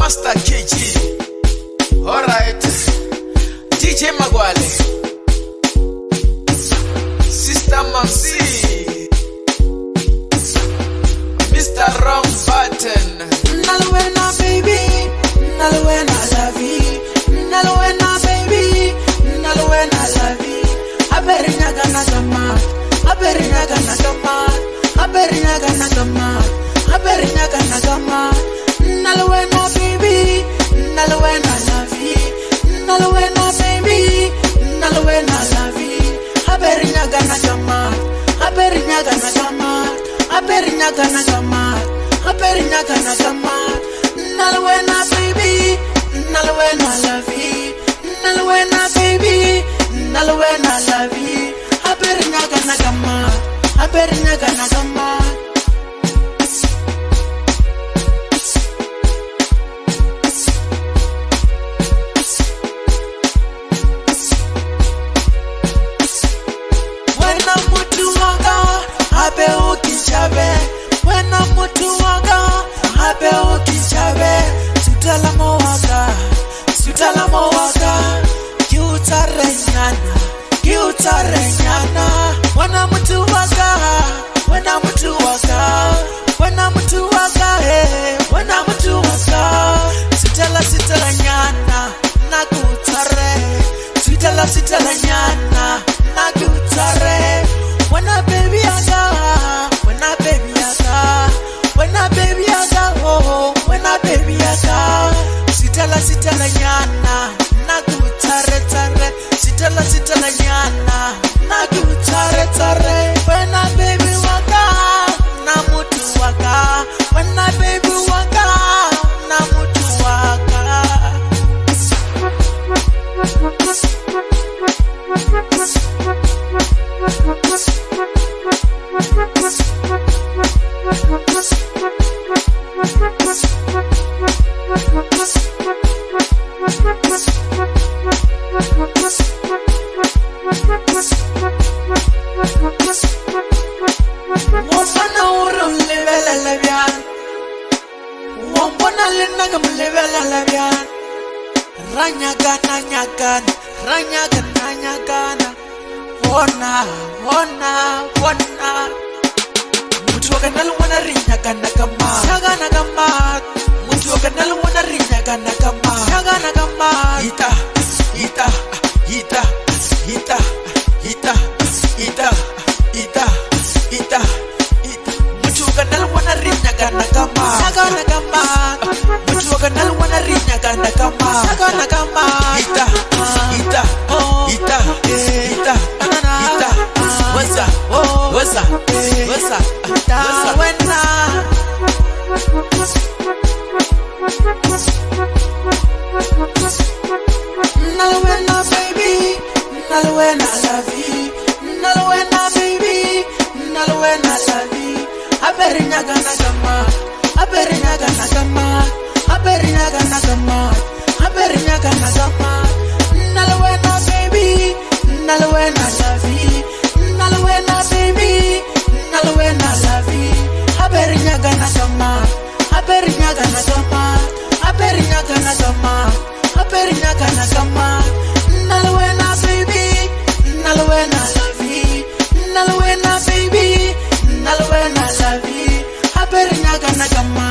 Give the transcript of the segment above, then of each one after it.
Master KG. Alright. DJ Magwale. Sister Mamsi. Mr. Wrong Button. Nalwena baby, nalwena lavi, nalwena baby, nalwena lavi. Aberinya gana gama, aberinya gana gama, aberinya gana gama, aberinya gana gama. Nalwena baby, nalwena lavi, nalwena baby, nalwena lavi. Aberinya gana gama, aberinya gana gama, aberinya gana gama. Aberinya gana gama, nalwena baby, nalwena lavi, nalwena baby, nalwena lavi. Aberinya gana gama, aberinya gana gama. Wena mutu wanga, abe ukichabe. Wena mutu wanga, abe ukichabe. Sutala mowaka, kiutare nyana, kiutare nyana. Wena mutu wanga, wena mutu wanga, wena mutu wanga, wena mutu wanga. Sutala nyana, nakutare. Sutala nyana, nakutare. Wena baby aga, wena baby aga, wena baby aga, oh, wena baby aga. Sitala nyana, nakutare tare. Sitala nyana, nakutare tare. Wena baby waka, na mutu waka. Wena baby waka, na mutu waka. Wombana uru mlevela labian, wombana linaga mlevela labian. Ranyagana nyagana, ranyagana nyagana. Wona. Mutu wakanal wana rinyagana kama, nyagana kama. Mutu wakanal wana rinyagana kama, nyagana kama. Ita. Mutu wakanal wana rinyagana kama, nyagana kama. Mutu wakanal wana rinyagana kama, nyagana kama. Ita. What's up? Wena. Nalwena baby, nalwena lavi, nalwena baby, nalwena lavi. Aberinya gana gama, aberinya gana gama, aberinya gana gama, aberinya gana gama. Nalwena baby, nalwena lavi, nalwena baby, nalwena lavi. Aberinya gana gama, aberinya gana gama, aberinya gana gama, aberinya gana gama. Nalwena baby, nalwena lavi, nalwena baby, nalwena lavi. Aberinya gana gama,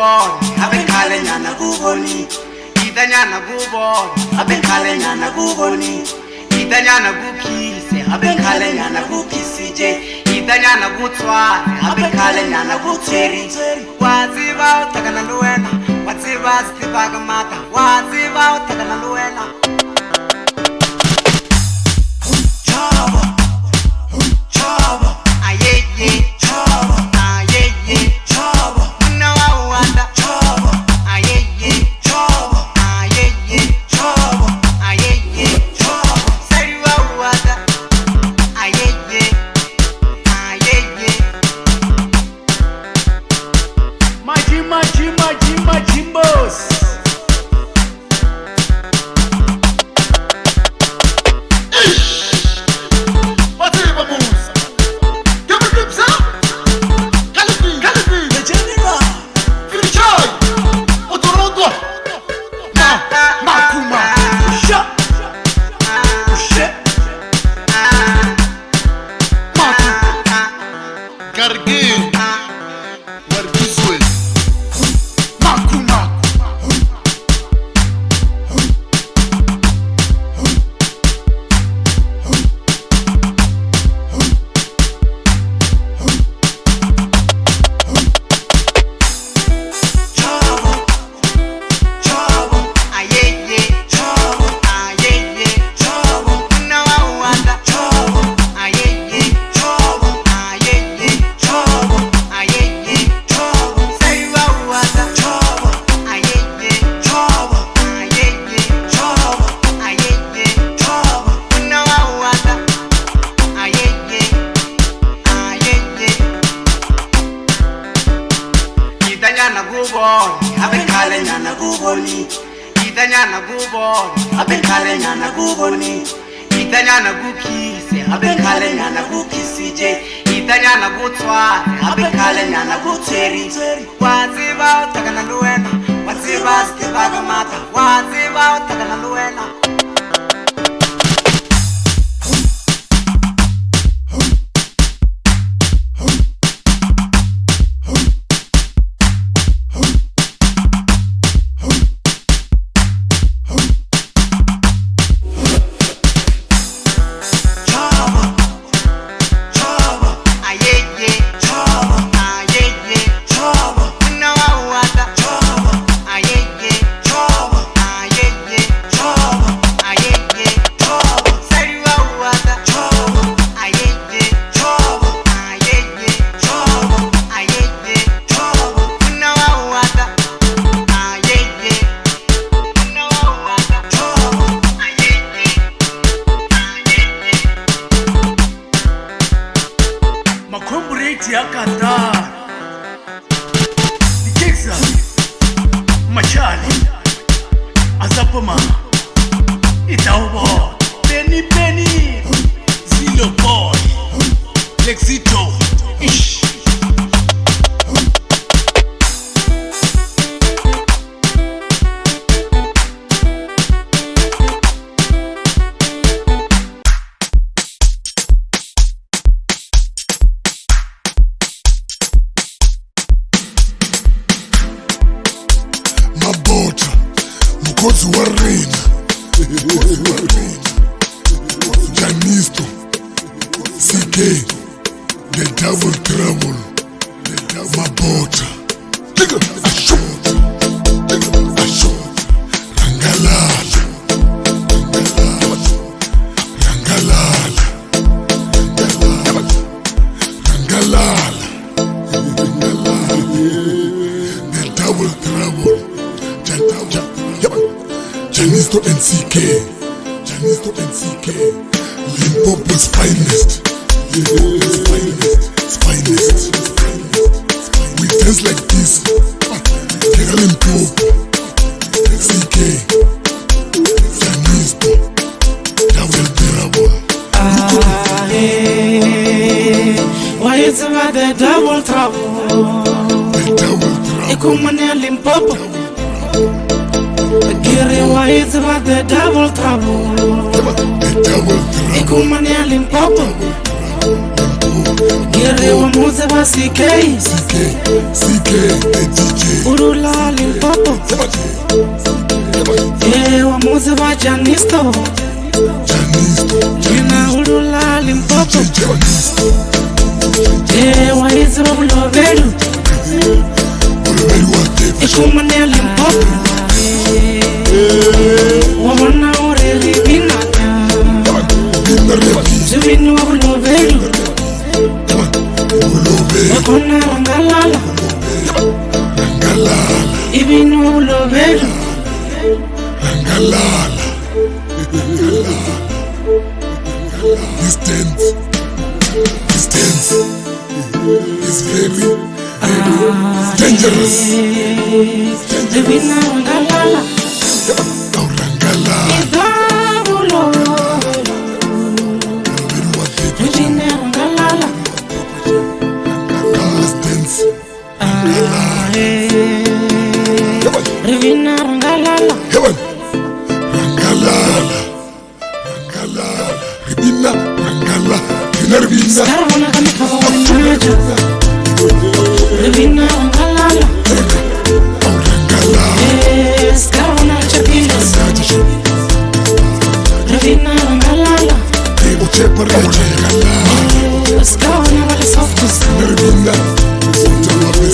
kuboni abekhale nyana kuboni idanyana kuboni abekhale nyana kuboni idanyana kukhise abekhale nyana kukhisi idanyana kuthwale abekhale nyana kutheri waziba utakana luwena waziba sitibaka mata waziba utakana luwena abekhale nyana kuboni idanyana kuboni abekhale nyana kuboni idanyana kukhise abekhale nyana kukhisi idanyana kuthwale abekhale nyana kutheri waziba utakana luwena waziba sitibaka mata waziba utakana luwena Yakata Dikisa Machali Azapoma Itaubo Penny Zilo Boy Lexito Ish Mkozi wa Reina Janisto CK The Double Trouble Mabota Rangalala The Double Trouble Janisto NCK Limpopo's finest We dance like this Kega Limpopo CK Janisto Double Trouble Why is it the double trouble? Ikumane Limpopo Giri, why is it the double trouble? Ikumane Limpopo Giri, wamuze Wamuziva CK CK the DJ Urula Limpopo Wamuziva Janisto Jina Urula Limpopo Waiziva Bulovelu Ikumane Limpopo Wamana Ureli Binanya Zivinu Bulovelu Wakona Rangalala Ibinu Bulovelu Rangalala Distance is very dangerous. Ibinu Rangalala Rangalala Idabulo Ibinu Rangalala Distance Ibinu Rangalala Heaven Rangalala Ribina Rangala Ribina Karwana Kamikawa Wanaja Ibinu Rangalala Karwana Chapila Ibinu Rangalala Karwana Wale Softus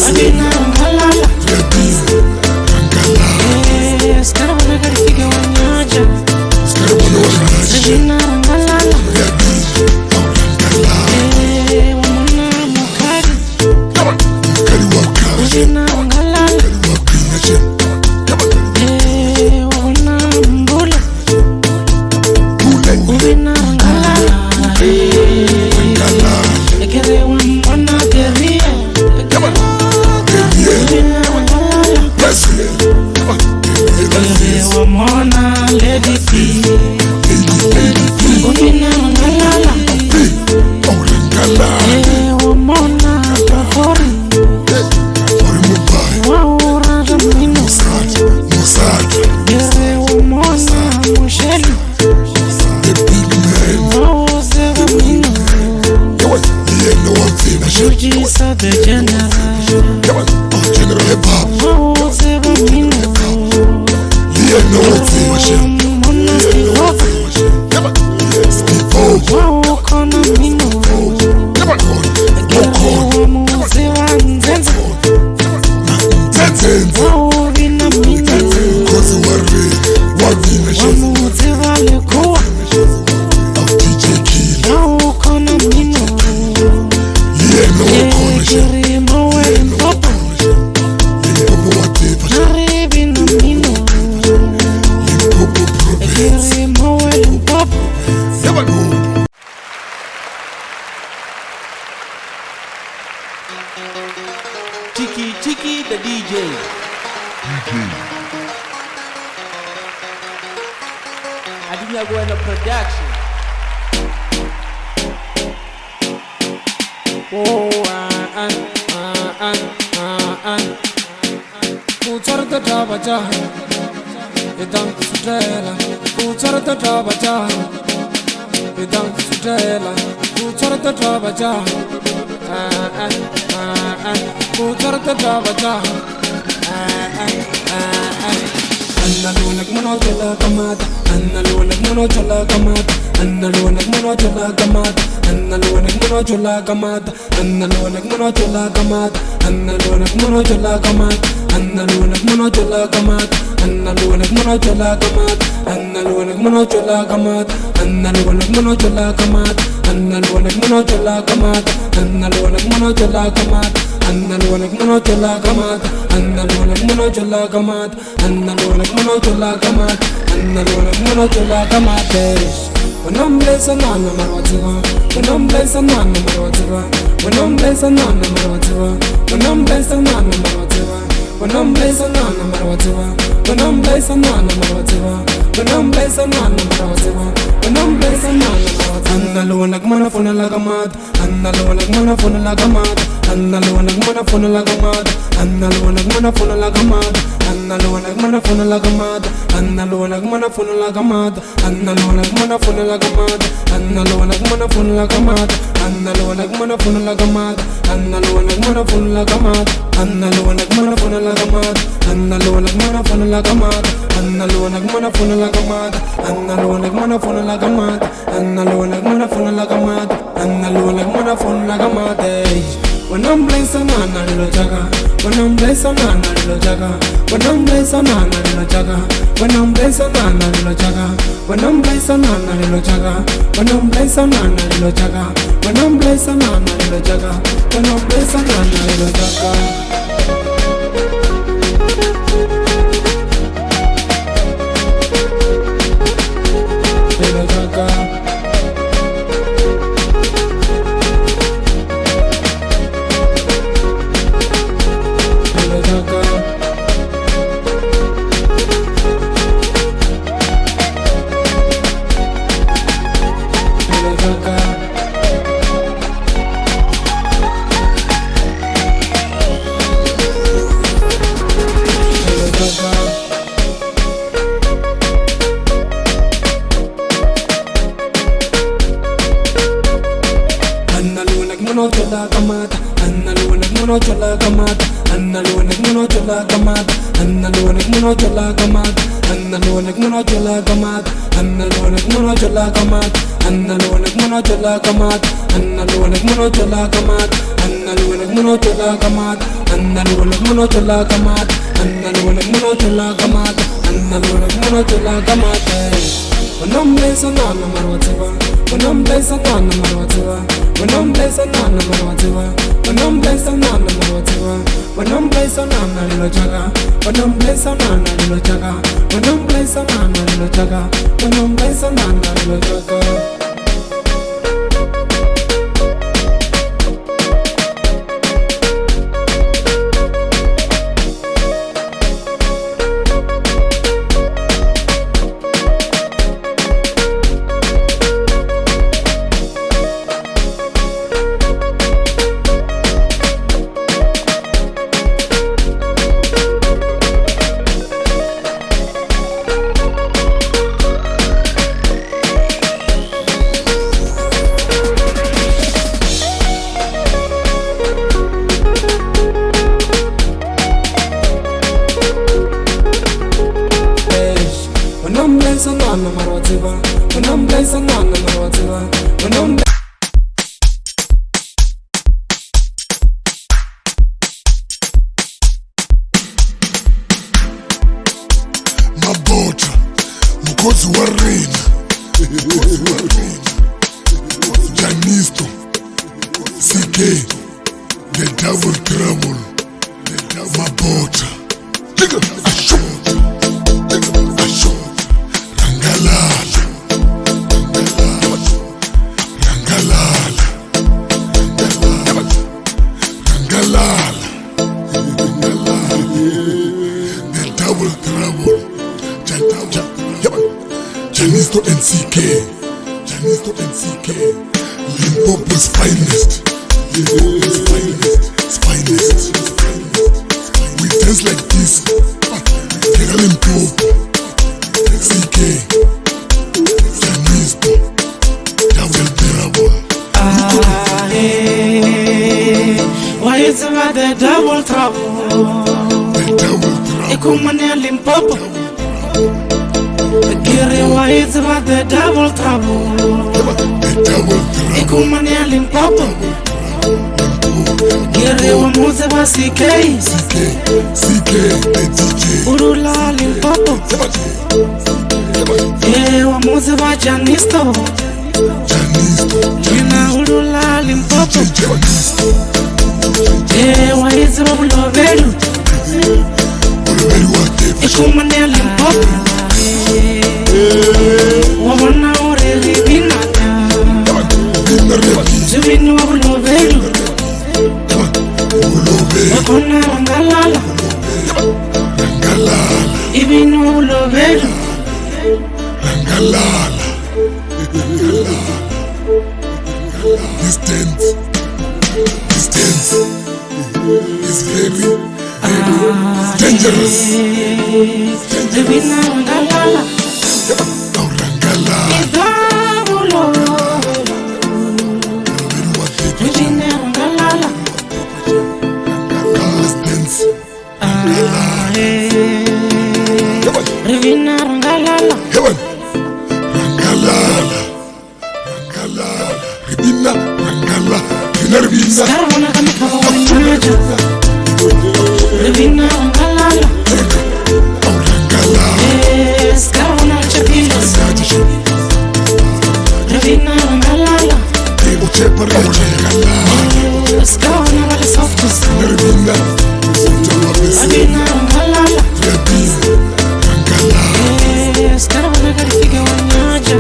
Ibinu Rangalala Karwana Garifika Wanyaja Ibinu Rangalala Wamuna Mukari Ibinu Rangalala Wamuna Mbula Ibinu Rangalala Ekere Wamuna Keria Ibinu Rangalala Wamona Lady P Ibinu Rangalala Wamona Tafori Waura Ramino Yere Wamona Musheli Wauze Ramino Jujisa the General Wauze Ramino Wamona Steve Waukona Mino Wamuze Wanzenza Wauvina Mino Wamuze Walekuwa Waukona Mino Kirimo Welimpopo Naribina Mino Kirimo Welimpopo Tiki the DJ. Adinya Bueno Production. Kutarta tabaja Idan sutela Kutarta tabaja Idan sutela Kutarta tabaja Kutarta tabaja Anna lunak mono jala kamata Anna lunak mono jala kamata Anna lunak mono jala kamata Anna lunak mono jala kamata Anna lunak mono jala kamata Anna lunak mono jala kamata Anna lunak mono jala kamata Anna lunak mono jala kamata Anna lunak mono jala kamata Anna lunak mono jala kamata Anna lunak mono jala kamata Anna lunak mono jala kamata Anna lunak mono jala kamata Anna lunak mono jala kamata Anna lunak mono jala kamata Anna lunak mono jala kamata Wanam blessa nana marwatiwa Wanam blessa nana marwatiwa Wanam blessa nana marwatiwa Wanam blessa nana marwatiwa Wanam blessa nana marwatiwa Wanam blessa nana marwatiwa Wanam blessa nana marwatiwa Wanam blessa nana marwatiwa like mana funa like a mad. Anna low like mana funa like a mad. Anna low like mana funa like a mad. Anna low like mana funa like a mad. Anna low like mana funa like a mad. Anna low like mana funa like a mad. Anna low like mana funa like a mad. Anna low like mana funa like a mad. Anna low like mana funa like a mad. Anna low like mana funa like a mad. Anna low like mana funa like a mad. Anna low like mana funa like a mad. Anna low like mana funa like a mad. Anna low like mana funa like a mad. Anna low like mana funa like a mad. Anna low like mana funa like a mad. When I'm blessed, I'm not a jaga. When I'm blessed, I'm not a jaga. When I'm blessed, I'm not a jaga. When I'm blessed, I'm not a jaga. When I'm blessed, I'm not a jaga. When I'm blessed, I'm not a jaga. When I'm blessed, I'm not a jaga. When I'm blessed, I'm not a jaga. Chola kamata, Anna lunak mono chola kamata, Anna lunak mono chola kamata, Anna lunak mono chola kamata, Anna lunak mono chola kamata, Anna lunak mono chola kamata, Anna lunak mono chola kamata, Anna lunak mono chola kamata, Anna lunak mono chola kamata, Anna lunak mono chola kamata, Anna lunak mono chola kamata, Anna lunak mono chola kamata. When I'm blessed, I'm not marwativa. When I'm blessed, I'm not marwativa. When I'm blessed, I'm not marwativa. When I'm blessed, I'm not marwativa. When I'm blessed, I'm not a jaga. When I'm blessed, I'm not a jaga. When I'm blessed, I'm not a jaga. When I'm blessed, I'm not a jaga. When I'm blessed, I'm not marwativa. When I'm blessed, I'm not marwativa. When I'm Mabota, Mukozi wa Reina, Janisto, CK, the Double Trouble, Mabota, Janisto and CK, Janisto and CK, Limpopo's finest, Limpopo's finest. We dance like this, Kera Limpopo, CK, Janisto, Double Trouble. Why is it the double trouble? The double trouble. Ekumane Limpopo. Giri, why is it the double trouble? The double trouble. Ekumane Limpopo. Giri, wamuze wa CK. CK, the DJ. Urula Limpopo. Wamuze wa Janisto. Jina urula Limpopo. Why is it Bulovelu? Ekumane Limpopo. Wabona ureli binanya. Zubinu wa Bulovelu. Wakona rangalala. Ibinu wa Bulovelu. Rangalala. This dance is very dangerous. Rivina Rangalala, Aurangala. Rivina Rangalala, This dance. Rivina Rangalala, Heaven. Rangalala. Ribina. Rangala. Ribina. Caravana Kamikawa Winaja, Rivina Rangalala, Aurangala. Caravana Chapilas, Rivina Rangalala, Uchepa Rangala. Caravana Valley Softus, Ribina. Rivina Rangalala, Rangala. Caravana Karifiga Winaja,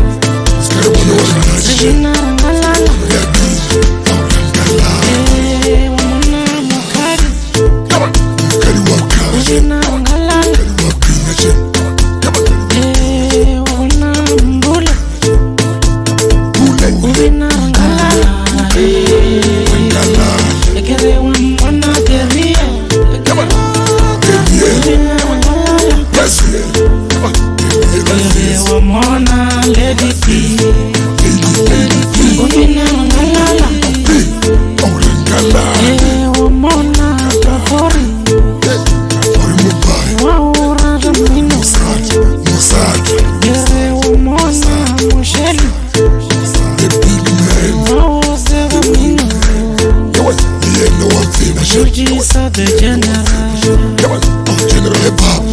Rivina Rangalala, Wamuna Mukari, Rivina Rangalala, Wamuna Mbula, Rivina Rangalala, Ekere Wamuna Teria, Rivina Rangalala, Wamona Lady P, Rivina Rangalala, Wamona Tafori, Waura Ramino, Yere Wamona Musheli, Wauze Ramino, Jujisa the General,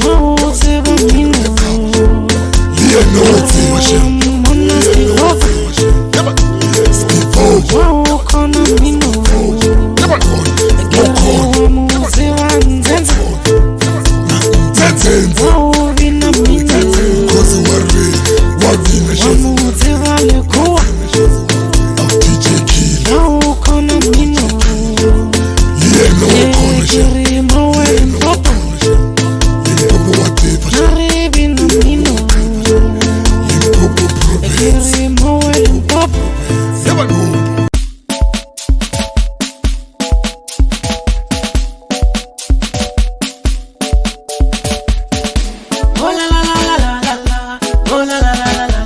Wauze Ramino, Wamona Stivova, Waukona Mino, Wamuze Wanzenza, Wauvina Mino, Wamuze Valekuwa, Waukona Mino, Ekiri Mawe Mpopo, Naribina Mino, Ekiri Mawe Mpopo, Oh la la la la la la, oh la la la la la la,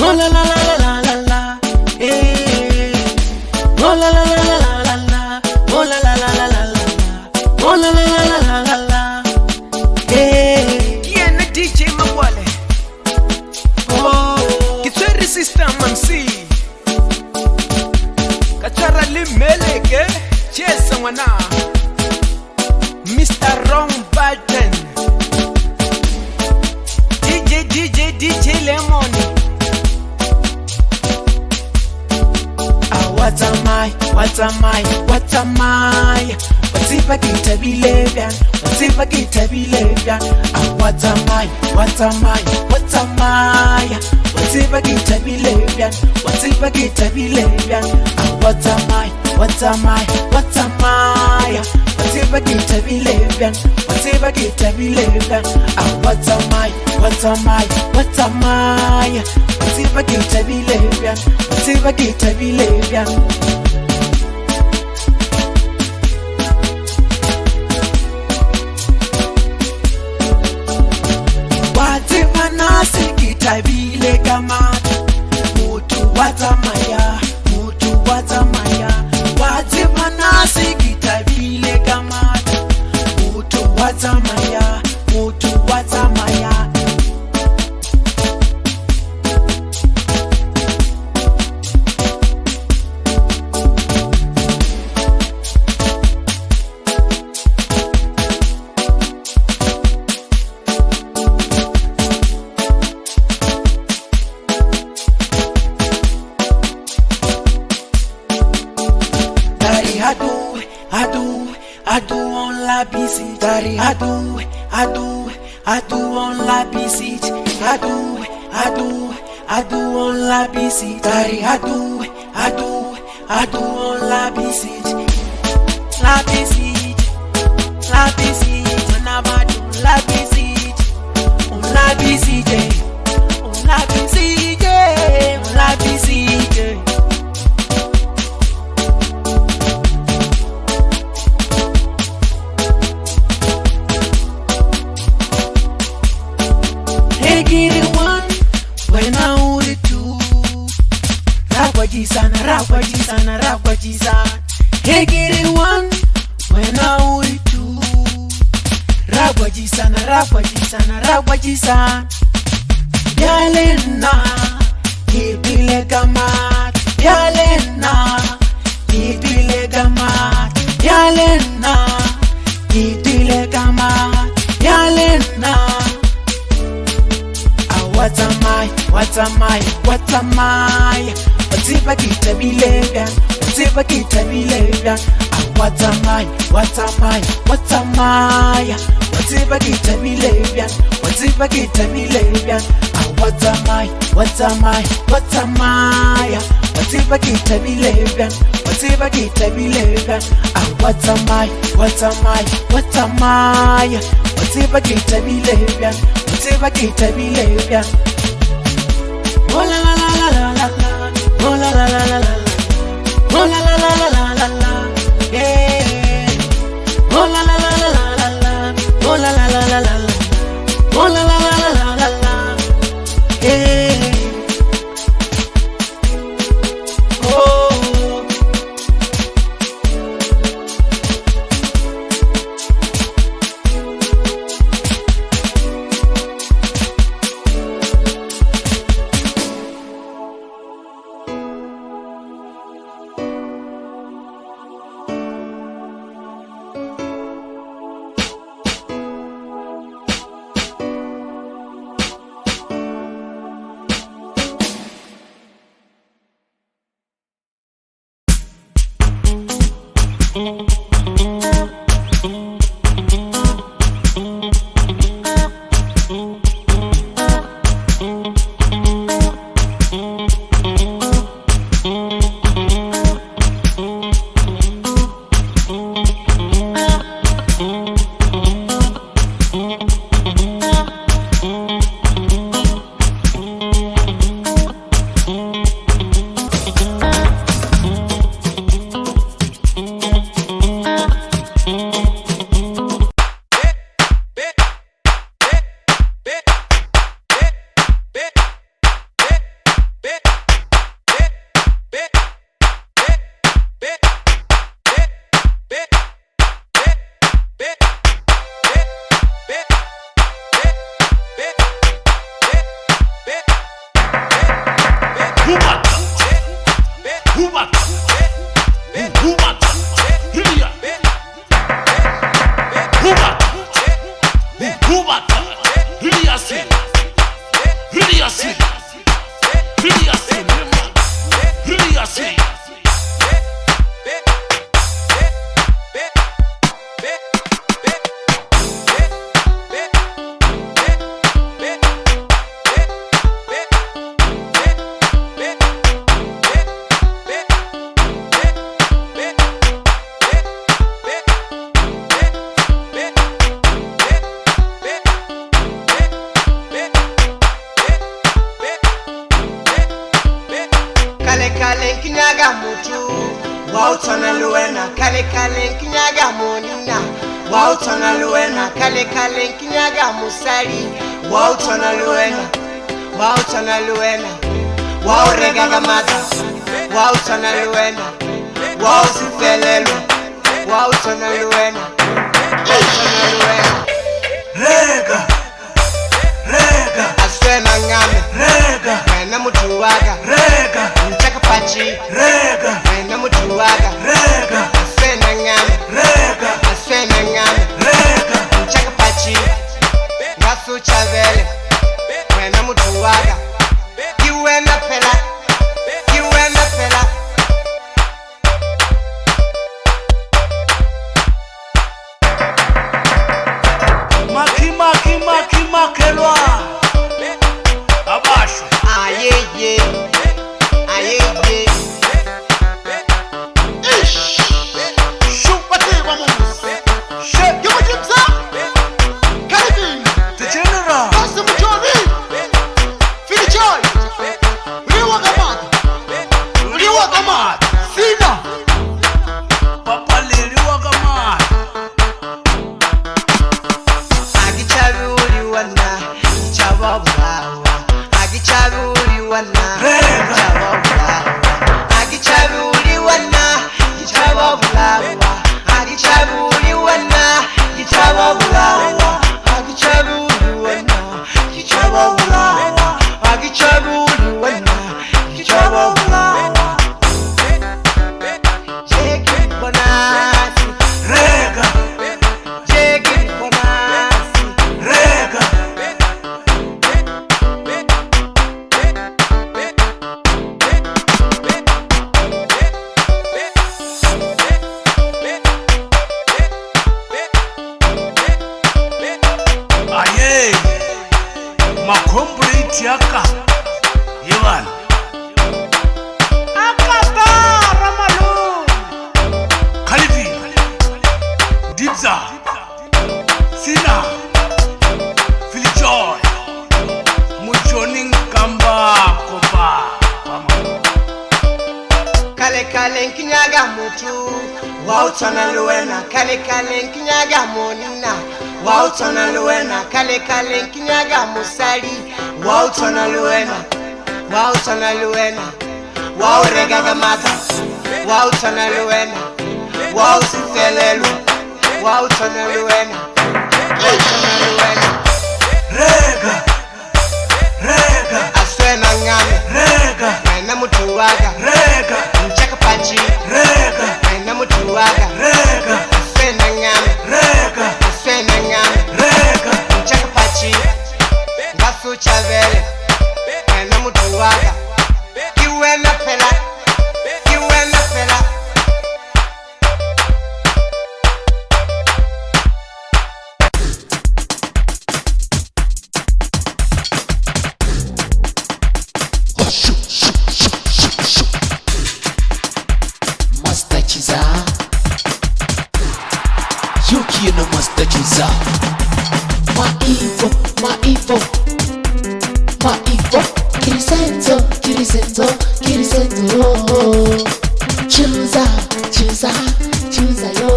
oh la la la la la la, eh. Oh la la la la la la, oh la la la la la la, oh la la la la la la, eh. Kiana DJ Mawale. Oh, Kitweri System MC. Kachara Limeleke. Chesa mwana. Mr. Wrong Button. DJ Lemon. what am I? What's if I get to be Levian? What if I get to be Levian? What am I? What if I get to be Levian? What if I get to be Levian? What am I? What if I get to be Levian? What if I get to be Levian? What am I? What if I get to be Levian? What if I get to be Levian? Tabile kamata mutu watamaya wati manasi kitabile kamata mutu watamaya Adu on la bici, Dari adu on la bici, adu on la bici, Dari adu on la bici, manamadu la bici, on la bici, Ragwajisan. Hey, get it one when I would do. Ragwajisan. Yalena, kipile gamat. Yalena, kipile gamat. Yalena, kipile gamat. Yalena. What am I? Whatever kita bilegan. What am I? Whatever kita bilegan. Whatever kita bilegan. Oh la la la la la la la. Oh la la la la la la. Oh la la la la la la la. Yeah. Oh la la la la la la. Oh la la la la la la. Oh la la la la la la. Yeah. Oh. bulawa Agichabuli wana Gichaba bulawa Agichabuli wana Gichaba bulawa Agichabuli wana Gichaba bulawa Jeki bonasi Rega Jeki bonasi Rega Aye, makomplete yaka Yevan Akatara Malone Khalifi Dibza Sina Philly Joy Mujoning Kamba Kopa Kale kale nkinyaga mutu Wautana luena Kale kale nkinyaga monina Wautana luena Kale kale nkinyaga musali Wautana luena Wautana luena Waurega gamata Wautana luena Wausifelelu Wautana luena Wautana luena Rega Rega Aswena ngame Rega Naina mutuwaga Rega Mchaka pachi Rega Naina mutuwaga Rega Aswena ngame Rega Aswena ngame Rega Mchaka pachi Ngasu chavele Naina mutuwaga Kiwena pela Kiwena pela Master Chiza Yuki no Master Chiza Maivo Kirisenzo Chuza yo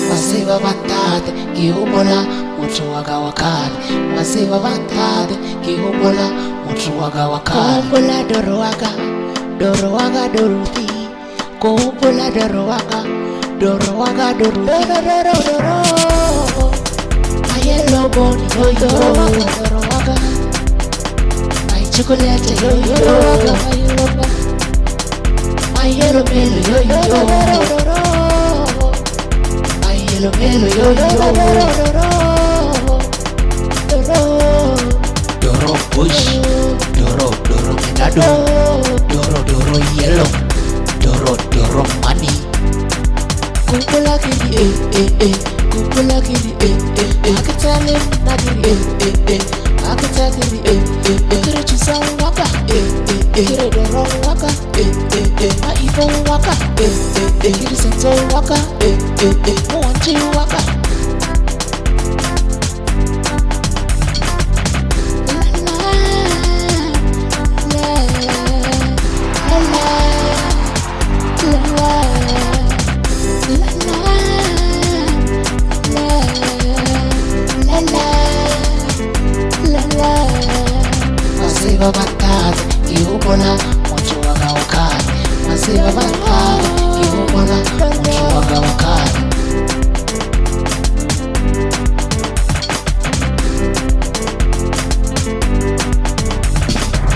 Masiva batade Kihumola Mutu waga wakade Masiva batade Kihumola Mutu waga wakade Kuhumola Dorowaga Doruti Kuhumola Dorowaga Doruti Doro Ayelo boni Dorowaga My chocolate Dorowaga My yellow melo Melo Doro bush Doro minado Doro yellow Doro money Kupula kiri Kupula kiri Akitale nagiri Akitale Kiri chisa waka Kiri doro waka Maivo waka Kiri senzo waka Mwanchi waka Masiva batade Kihumola Mutu waga wakade Masiva batade Kihumola Mutu waga wakade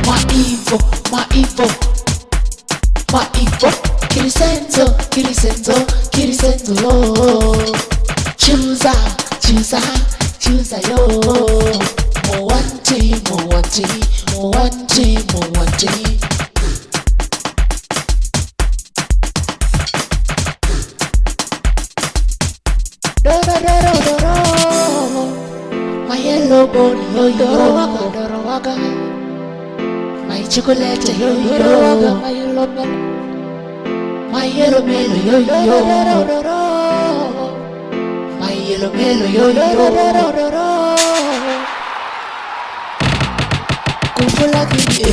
Maivo Kirisenzo Chuza yo Mowanti Doro My yellow bone Dorowaga My chocolate Dorowaga My yellow melo My yellow melo Kumpula kiri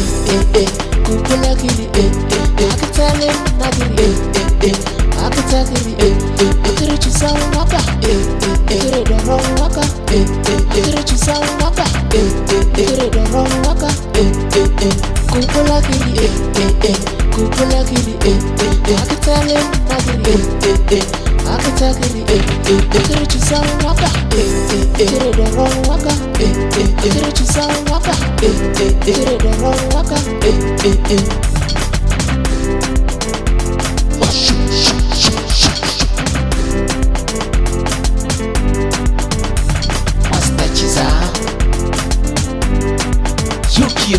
kiri chisau waka kiri doro waka kupola kiri kupola kiri akitale magiri akitagiri kiri chisau waka kiri doro waka kiri chisau waka kiri doro waka Yuki